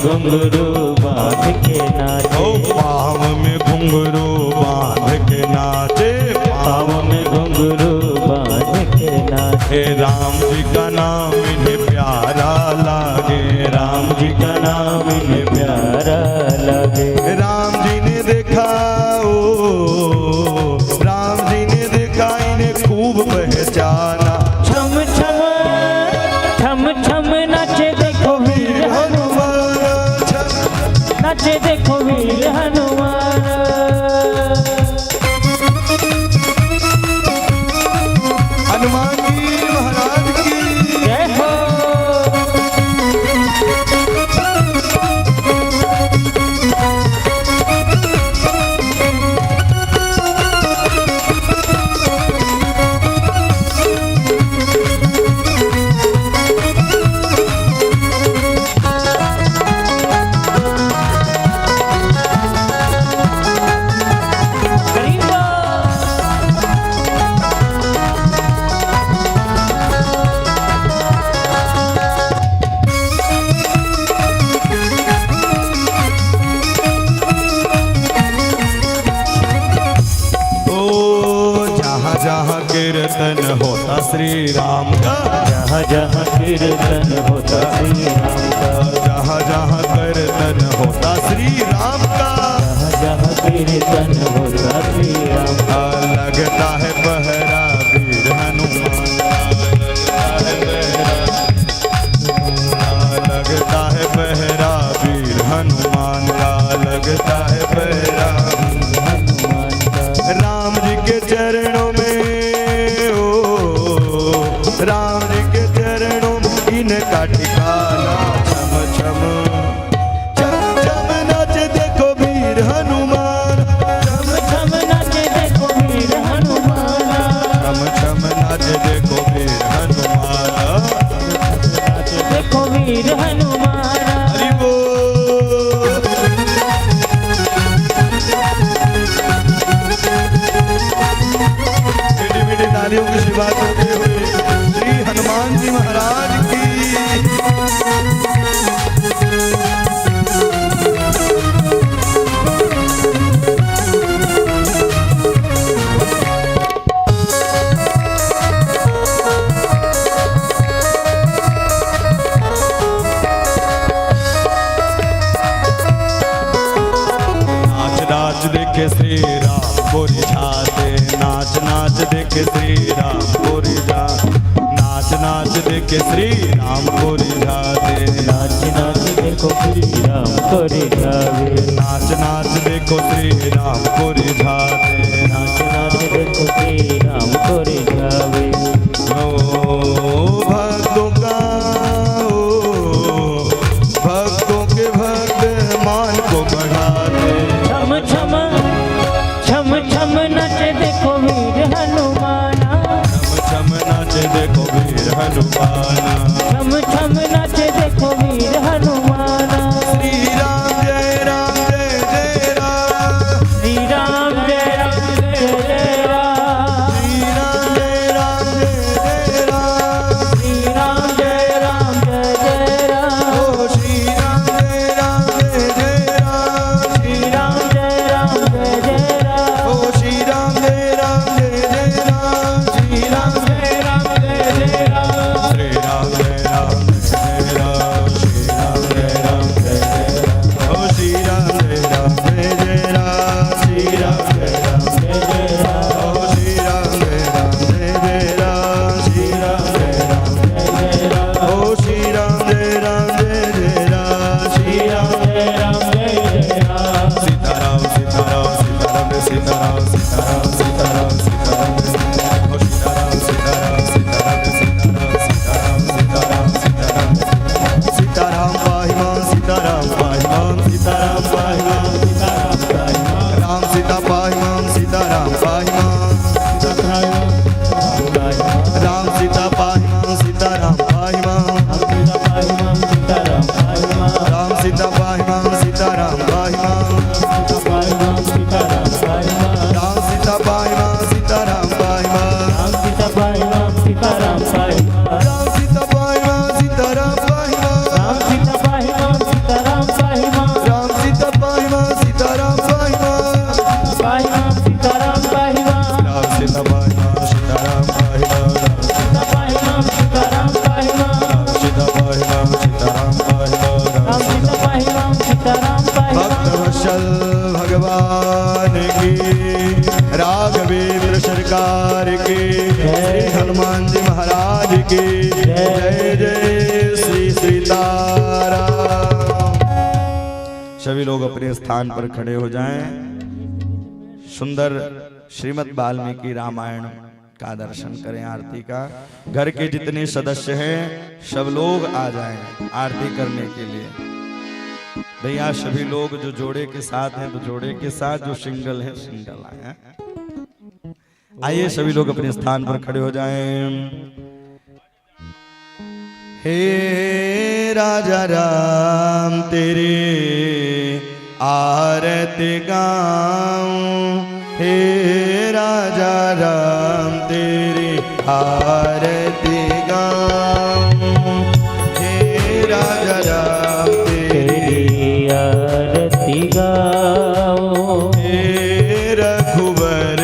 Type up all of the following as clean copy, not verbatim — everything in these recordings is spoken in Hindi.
घुंघरू बांध के नाचे, पाँव में घुंघरू बांध के नाचे, पाँव में घुंघरू बांध के नाचे। राम जी का नाम इन्हें प्यारा लागे, राम जी का नाम इन्हें प्यारा लगे। राम जी ने देखा राम जी ने देखा इन्हें खूब पहचाना। छम छम छम छम नाचे देखो वीर हनुमान, नाचे देखो वीर हनुमान। हनुमान जी महाराज की जय हो। जहाँ कीर्तन होता श्री राम का, जहाँ जहाँ कीर्तन होता श्री राम का, जहाँ जहाँ कीर्तन होता श्री राम का, जहाँ जहाँ कीर्तन होता श्री राम का। लगता है पहरा वीर हनुमान, लगता है पहरा वीर हनुमान का, लगता है पहरा हनुमान का। राम जी के चरणों में राम जी के चरणों में इनका ठिकाना। छम छम छम छम नाचे देखो वीर हनुमान, छम छम नाचे देखो वीर हनुमान, छम छम नाचे देखो वीर हनुमान, नाचे देखो वीर हनुमान। हरि बोल। मीठी मीठी तालियों की शुरुआत होते हुए श्री हनुमान जी महाराज की। नाच नाच देखे श्री राम को रिझाते, नाच नाच देखे श्री राम को रिझा, नाच नाच देखे श्री राम को रिझाते, नाच नाच देखो श्री राम को रिझावे, नाच नाच देखो श्री राम को रिझाते, नाच नाच देखो श्री राम को रिझावे। ओ भक्तों का भक्तों के भक्त मान को बढ़ाते। छम छम छम छम नाचे देखो वीर हनुमाना, छम छम नाचे देखो वीर हनुमाना, छम छम नाचे देखो वीर हनुमाना। श्री राम जय जय राम, श्री राम सभी लोग अपने स्थान पर खड़े हो जाएं। सुंदर श्रीमद् वाल्मीकि रामायण का दर्शन करें, आरती का। घर के जितने सदस्य हैं सब लोग आ जाएं आरती करने के लिए। भैया सभी लोग जो जोड़े के साथ हैं तो जोड़े के साथ, जो सिंगल है सिंगल आए। आइए सभी लोग अपने स्थान पर खड़े हो जाएं। हे राजा राम तेरे आरती गाऊं, हे राजा राम तेरे आरती गाऊं, हे राजा राम तेरी आरती गाऊं, हे रघुवर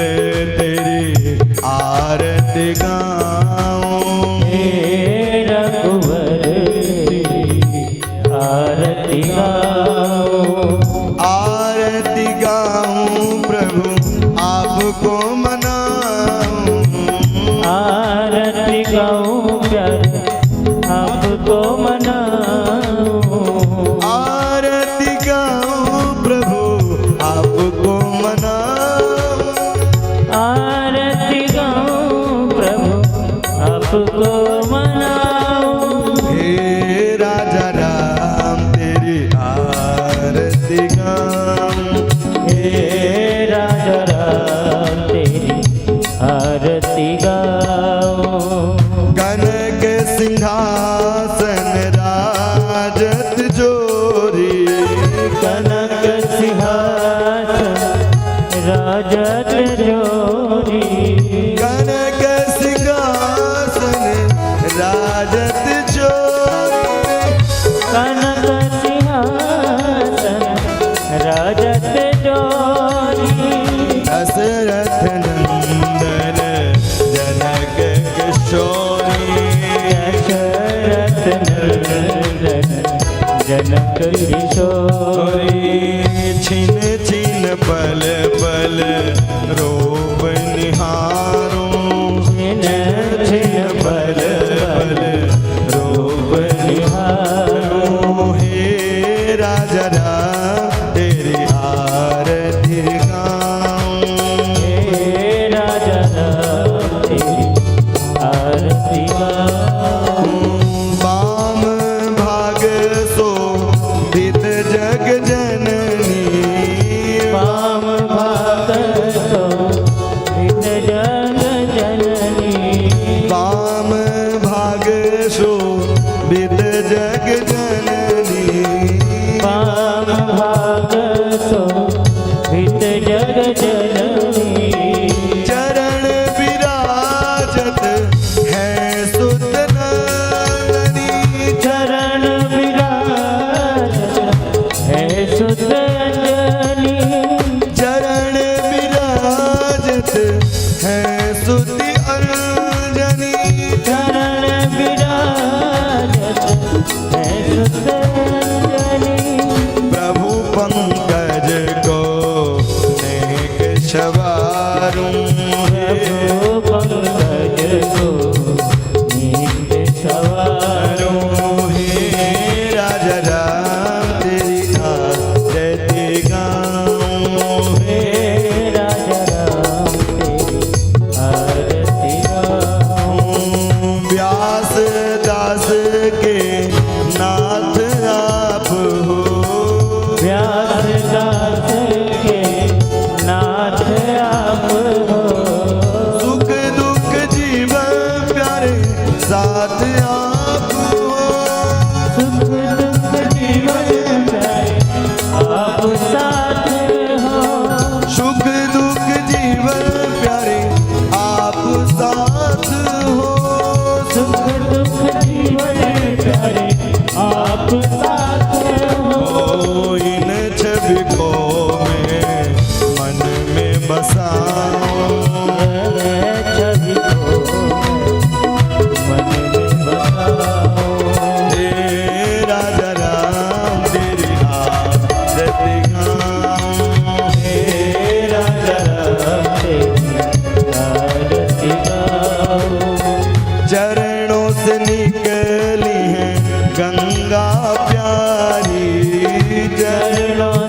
तेरी आरती गाऊं, हे रघुवर आरती गाऊं, आरती गाऊं प्रभु आपको मनाऊं, आरती गाऊं प्यारे आपको मनाऊं, आरती गाऊं प्रभु आपको मनाऊं, आरती गाऊं प्रभु आपको मनाऊं, हे राजा राम तेरी आरती गाऊं, हे राजा राम तेरी आरती गाऊं, कनक सिंहासन राजत जोरी, कनक सिंहासन राजत जोरी, कनक सिंहासन राजत जोरी, कनक सिंहासन राजत जोरी, दशरथ नंदन जनक किशोरी, दशरथ नंदन जनक किशोरी, छिन छिन पल पल रूप निहारूं, छिन छिन पल पल रूप निहारूं, हे राजा राम तेरी आरती गाऊं, हे राजा राम तेरी आरती गाऊं, वाम भाग शोभित जग जननी, वाम भाग शोभित जग जननी, वाम भाग शोभित जग जननी, वाम भाग शोभित जग जननी, चरण विराजत है सुत नंदनी, चरण विराजत है सुत अंजनी, चरण विराजत है सुति अंजनी, चरण विराजत है सुत अंजनी, प्रभु पंकज को नेक सवारूं, प्रभु पंकज को नीक सवारूं, हे राजा राम तेरी आरती गाऊं, हे राजा राम तेरी आरती गाऊं, व्यास दास के नाथ आप हो, व्यास दास के नाथ आप हो, सुख दुख जीवन प्यारे साथ आप हो, सुख दुख जीवन प्यारे आप साथ हो, सुख दुख जीवन प्यारे आप साथ हो, सुख दुख जीवन प्यारे आप साथ हो, इन छवि को मैं मन में बसाऊं, छवि को मन में बसाओ, हे राजा राम तेरी आरती गाऊं, हे राजा राम तेरी आरती गाऊं, चरणों से निकली है गंगा प्यारी, चरणों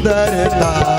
सुंदरता